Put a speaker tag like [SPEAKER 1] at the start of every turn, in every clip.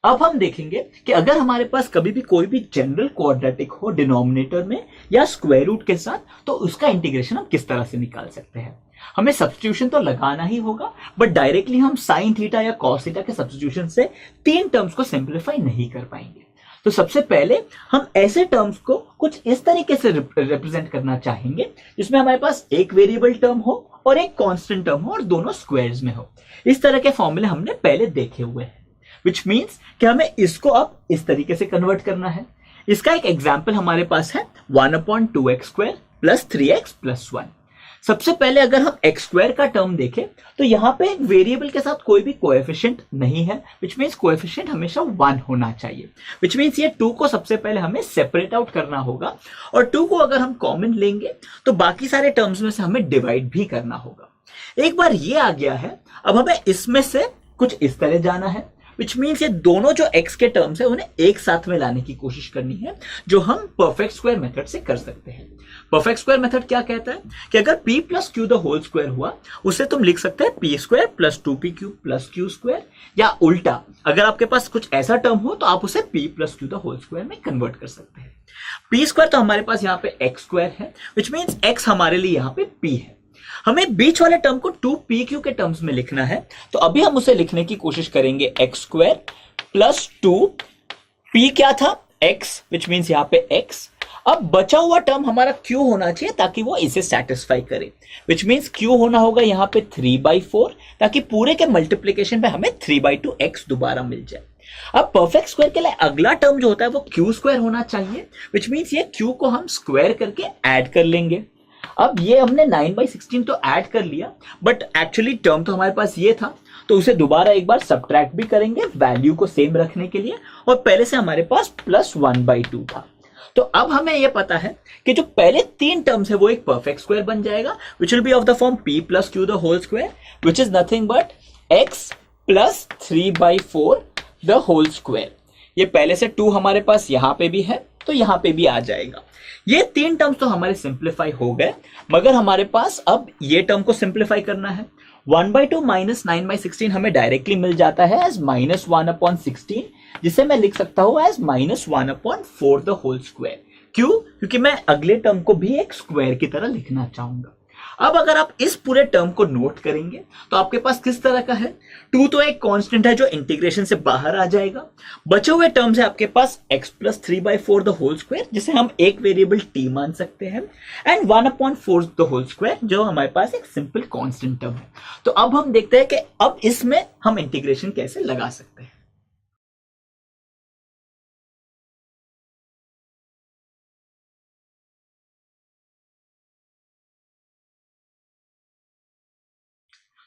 [SPEAKER 1] अब हम देखेंगे कि अगर हमारे पास कभी भी कोई भी जनरल क्वाड्रेटिक हो डिनोमिनेटर में या स्क्वायर रूट के साथ, तो उसका इंटीग्रेशन हम किस तरह से निकाल सकते हैं। हमें सब्स्टिट्यूशन तो लगाना ही होगा, बट डायरेक्टली हम साइन थीटा या कॉस थीटा के सब्स्टिट्यूशन से तीन टर्म्स को सिंप्लीफाई नहीं कर पाएंगे। तो सबसे पहले हम ऐसे टर्म्स को कुछ इस तरीके से रिप्रेजेंट करना चाहेंगे जिसमें हमारे पास एक वेरिएबल टर्म हो और एक कांस्टेंट टर्म हो और दोनों स्क्वायर्स में हो। इस तरह के फॉर्मूले हमने पहले देखे हुए हैं, विच मीन्स कि हमें इसको अब इस तरीके से कन्वर्ट करना है। इसका एक एग्जाम्पल हमारे पास है 1/2x² + 3x + 1। सबसे पहले अगर हम x स्क्वायर का टर्म देखें तो यहां पे एक वेरिएबल के साथ कोई भी कोएफिशिएंट नहीं है, विच मीन्स कोएफिशिएंट हमेशा 1 होना चाहिए, विच मीन्स ये 2 को सबसे पहले हमें सेपरेट आउट करना होगा और 2 को अगर हम कॉमन लेंगे तो बाकी सारे टर्म्स में से हमें डिवाइड भी करना होगा। एक बार ये आ गया है, अब हमें इसमें से कुछ इस तरह जाना है, विच मीन्स ये दोनों जो x के टर्म्स है उन्हें एक साथ में लाने की कोशिश करनी है, जो हम परफेक्ट स्क्वायर मेथड से कर सकते हैं। परफेक्ट स्क्वायर मेथड क्या कहता है कि अगर p + q the whole square हुआ उसे तुम लिख सकते हैं p² + 2pq + q², या उल्टा अगर आपके पास कुछ ऐसा टर्म हो तो आप उसे p + q the whole square में कन्वर्ट कर सकते हैं। p² तो हमारे पास यहाँ पे x² है, विच मीन्स x हमारे लिए यहाँ पे p है। हमें बीच वाले टर्म को 2pq के टर्म्स में लिखना है, तो अभी हम उसे लिखने की कोशिश करेंगे x² + 2p क्या था x, विच मीन्स यहाँ पे x। अब बचा हुआ टर्म हमारा q होना चाहिए ताकि वो इसे सेटिस्फाई करे, विच मीन्स q होना होगा यहाँ पे 3/4 ताकि पूरे के मल्टीप्लीकेशन पे हमें 3/2x दोबारा मिल जाए। अब परफेक्ट स्क्वायर के लिए अगला टर्म जो होता है वो q² होना चाहिए, विच मीन्स ये q को हम स्क्वायर करके ऐड कर लेंगे। अब ये हमने 9/16 तो ऐड कर लिया, बट एक्चुअली टर्म तो हमारे पास ये था, तो उसे दोबारा एक बार सब्ट्रैक्ट भी करेंगे वैल्यू को सेम रखने के लिए, और पहले से हमारे पास +1/2 था। तो अब हमें यह पता है कि जो पहले तीन टर्म्स है वो एक परफेक्ट स्क्वायर बन जाएगा, which will be of the form p + q the whole square, which is nothing but x + 3/4 the whole square. ये पहले से 2 हमारे पास यहां पे भी है तो यहां पे भी आ जाएगा। ये तीन टर्म्स तो हमारे सिंप्लीफाई हो गए, मगर हमारे पास अब ये टर्म को सिंप्लीफाई करना है। 1/2 - 9/16 हमें डायरेक्टली मिल जाता है एज -1/16, जिसे मैं लिख सकता हूं एज -1/4 द होल स्क्वायर। क्यों? क्योंकि मैं अगले टर्म को भी एक स्क्वायर की तरह लिखना चाहूंगा। अब अगर आप इस पूरे टर्म को नोट करेंगे तो आपके पास किस तरह का है, 2 तो एक कांस्टेंट है जो इंटीग्रेशन से बाहर आ जाएगा। बचे हुए टर्म्स है आपके पास x + 3/4 द होल स्क्वायर, जिसे हम एक वेरिएबल t मान सकते हैं, एंड 1/4 द होल स्क्वायर जो हमारे पास एक सिंपल कांस्टेंट टर्म है। तो अब हम देखते हैं कि अब इसमें हम इंटीग्रेशन कैसे लगा सकते हैं।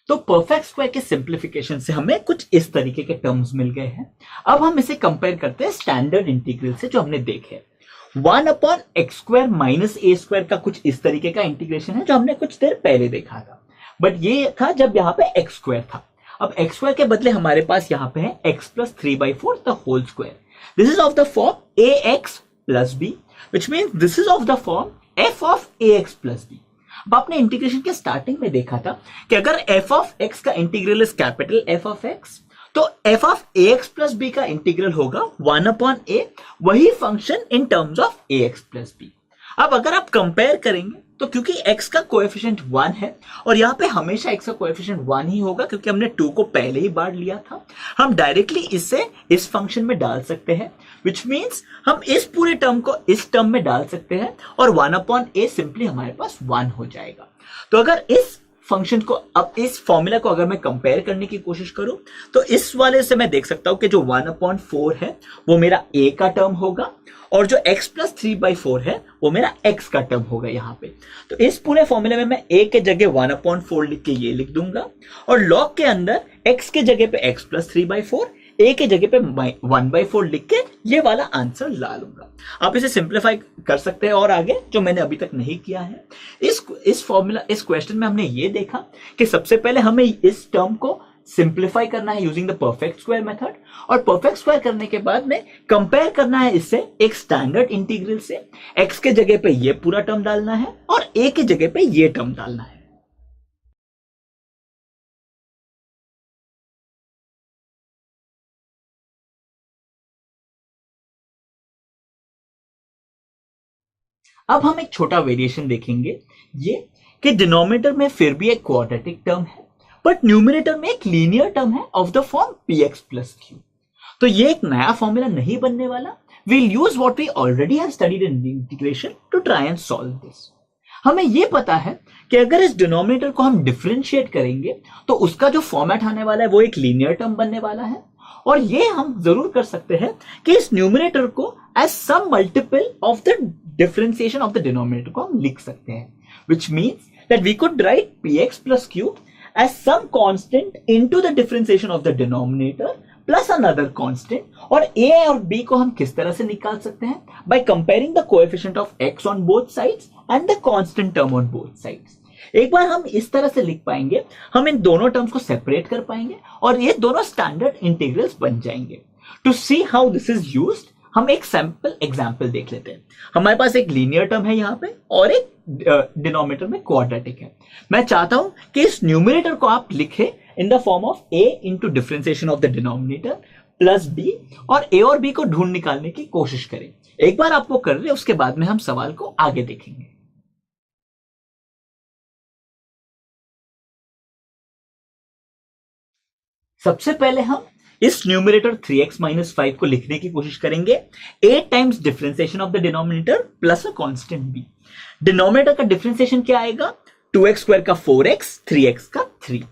[SPEAKER 1] तो परफेक्ट स्क्वायर के सिंप्लीफिकेशन से हमें कुछ इस तरीके के टर्म्स मिल गए हैं। अब हम इसे कंपेयर करते हैं स्टैंडर्ड इंटीग्रल से जो हमने देखे। 1/x² - a² का कुछ इस तरीके का इंटीग्रेशन है जो हमने कुछ देर पहले देखा था, बट ये था जब यहाँ पे x² था। अब x² के बदले हमारे पास यहाँ पे है x + 3/4 the whole square. This is of the form ax + b, which means this is of the form f of ax + b। अब आपने इंटीग्रेशन के स्टार्टिंग में देखा था कि अगर f ऑफ x का integral is capital F of x, तो f ऑफ ax + b का इंटीग्रल होगा 1/a, वही function in terms of ax + b। अब अगर आप कंपेयर करेंगे तो क्योंकि x का कोएफिशिएंट 1 है और यहाँ पे हमेशा x का कोएफिशिएंट 1 ही होगा क्योंकि हमने 2 को पहले ही बार लिया था, हम डायरेक्टली इसे इस फंक्शन में डाल सकते हैं, विच मीन्स हम इस पूरे टर्म को इस टर्म में डाल सकते हैं और 1/a सिंपली हमारे पास 1 हो जाएगा। तो अगर इस फंक्शन को, अब इस फॉर्मूला को अगर मैं कंपेयर करने की कोशिश करूं तो इस वाले से मैं देख सकता हूं कि जो 1/4 है वो मेरा a का टर्म होगा और जो x + 3/4 है वो मेरा x का टर्म होगा यहाँ पे। तो इस पूरे फॉर्मूले में मैं a के जगह 1/4 लिख के ये लिख दूंगा और लॉग के अंदर x के जगह पे x + 3/4, a के जगह पे 1/4 लिख के ये वाला आंसर ला लूंगा। आप इसे सिंप्लीफाई कर सकते हैं और आगे, जो मैंने अभी तक नहीं किया है। इस फॉर्मूला, इस क्वेश्चन में हमने ये देखा कि सबसे पहले हमें इस टर्म को सिंप्लीफाई करना है using the perfect square method, और परफेक्ट स्क्वायर करने के बाद में कंपेयर करना है इससे एक स्टैंडर्ड इंटीग्रल से। x के जगह पे ये पूरा टर्म डालना है और a के जगह पे ये टर्म डालना है। अब हम एक छोटा वेरिएशन देखेंगे, ये कि डिनोमिनेटर में फिर भी एक क्वाड्रेटिक टर्म है, बट न्यूमरेटर में एक लीनियर टर्म है of the form px plus Q. तो ये एक नया फॉर्मूला नहीं बनने वाला। We'll use what we already have studied in the integration to try and solve this. हमें यह पता है कि अगर इस डिनोमिनेटर को हम डिफरेंशिएट करेंगे तो उसका जो फॉर्मेट आने वाला है वो एक लीनियर टर्म बनने वाला है, और ये हम जरूर कर सकते हैं कि इस न्यूमरेटर को as some multiple of the differentiation of the denominator को हम लिख सकते हैं, which means that we could write px plus q as some constant into the differentiation of the denominator plus another constant, और a और b को हम किस तरह से निकाल सकते हैं, by comparing the coefficient of x on both sides and the constant term on both sides. एक बार हम इस तरह से लिख पाएंगे, हम इन दोनों टर्म्स को सेपरेट कर पाएंगे और ये दोनों स्टैंडर्ड इंटीग्रल्स बन जाएंगे। To see how this is used, हम एक सैंपल एग्जांपल देख लेते हैं। हमारे पास एक लीनियर टर्म है यहाँ पे और एक डिनोमिनेटर में क्वाड्रेटिक है। मैं चाहता हूं कि इस न्यूमरेटर को आप लिखें in the form of a into differentiation of the denominator plus b, और a और b को ढूंढ निकालने की कोशिश करें। एक बार आपको कर रहे, उसके बाद में हम सवाल को आगे देखेंगे। सबसे पहले हम इस न्यूमरेटर 3x माइनस 5 को लिखने की कोशिश करेंगे a times differentiation of the denominator plus a constant b। Denominator का डिफरेंशिएशन क्या आएगा, 2x स्क्वायर का 4x, 3x का 3।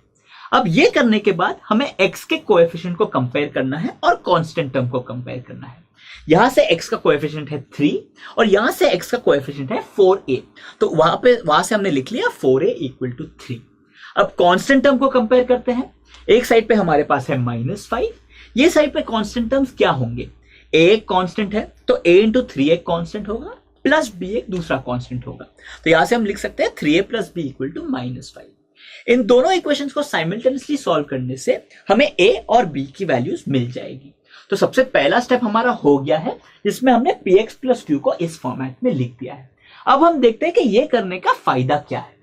[SPEAKER 1] अब ये करने के बाद हमें x के कोएफिशिएंट को कंपेयर करना है और कांस्टेंट टर्म को कंपेयर करना है। यहां से x का कोएफिशिएंट है 3 और यहां से x का कोएफिशिएंट है 4a, तो वहां से हमने लिख लिया 4a इक्वल टू 3। अब कांस्टेंट टर्म को कंपेयर करते हैं। एक साइड पे हमारे पास है -5, ये साइड पे कांस्टेंट टर्म्स क्या होंगे, a एक कांस्टेंट है तो a इंटू 3 एक कांस्टेंट होगा प्लस b एक दूसरा कांस्टेंट होगा, तो यहां से हम लिख सकते हैं 3a plus b equal to -5। इन दोनों इक्वेशंस को साइमल्टेनियसली सॉल्व करने से हमें a और b की वैल्यूज मिल जाएगी। तो सबसे पहला स्टेप हमारा हो गया है, जिसमें हमने px प्लस q को इस फॉर्मेट में लिख दिया है। अब हम देखते हैं कि ये करने का फायदा क्या है।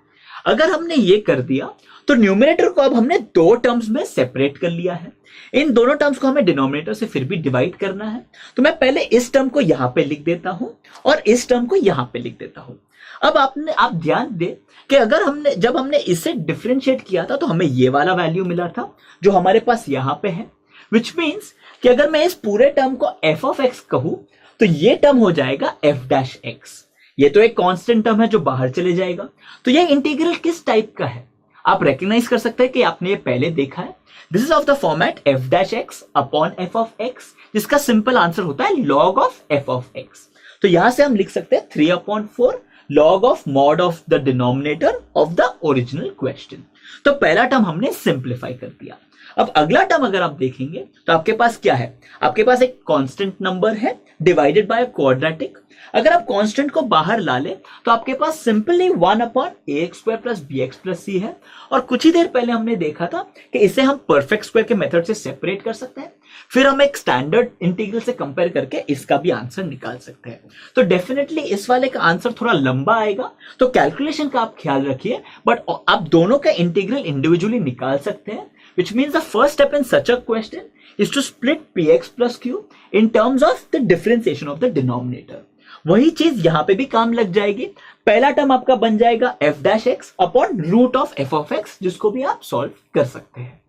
[SPEAKER 1] अगर हमने ये कर दिया तो न्यूमरेटर को अब हमने दो टर्म्स में सेपरेट कर लिया है। इन दोनों टर्म्स को हमें डिनोमिनेटर से फिर भी डिवाइड करना है, तो मैं पहले इस टर्म को यहां पे लिख देता हूं और इस टर्म को यहां पे लिख देता हूं। अब आप ध्यान दें कि अगर जब हमने इसे डिफरेंशिएट किया था तो हमें ये वाला वैल्यू मिला था जो हमारे पास यहां पे है, विच मीन्स कि अगर मैं इस पूरे टर्म को f ऑफ x कहूं तो ये टर्म हो जाएगा f डैश x। ये तो एक कांस्टेंट टर्म है जो बाहर चले जाएगा। तो ये इंटीग्रल किस टाइप का है, आप रेकग्नाइज कर सकते हैं कि आपने ये पहले देखा है। This is of the format f dash x upon f of x, जिसका सिंपल आंसर होता है log of f of x। तो यहां से हम लिख सकते हैं 3/4 log of mod of the denominator of the original question. तो पहला टर्म हमने सिंप्लीफाई कर दिया। अब अगला टर्म अगर आप देखेंगे तो आपके पास क्या है, आपके पास एक कांस्टेंट नंबर है डिवाइडेड बाय क्वाड्रेटिक। अगर आप कांस्टेंट को बाहर ला ले तो आपके पास simply 1/ax square plus bx plus c है, और कुछ ही देर पहले हमने देखा था कि इसे हम परफेक्ट स्क्वायर के मेथड से सेपरेट कर सकते हैं, फिर हम एक स्टैंडर्ड इंटीग्रल से कंपेयर करके इसका भी आंसर निकाल सकते हैं। तो डेफिनेटली इस वाले का आंसर थोड़ा लंबा आएगा, तो कैलकुलेशन का आप ख्याल रखिए, बट आप दोनों का इंटीग्रल इंडिविजुअली निकाल सकते हैं, which means the first step in such a question is to split px plus q in terms of the differentiation of the denominator। वही चीज यहां पे भी काम लग जाएगी। पहला टर्म आपका बन जाएगा f dash x upon root of f of x, जिसको भी आप सॉल्व कर सकते हैं।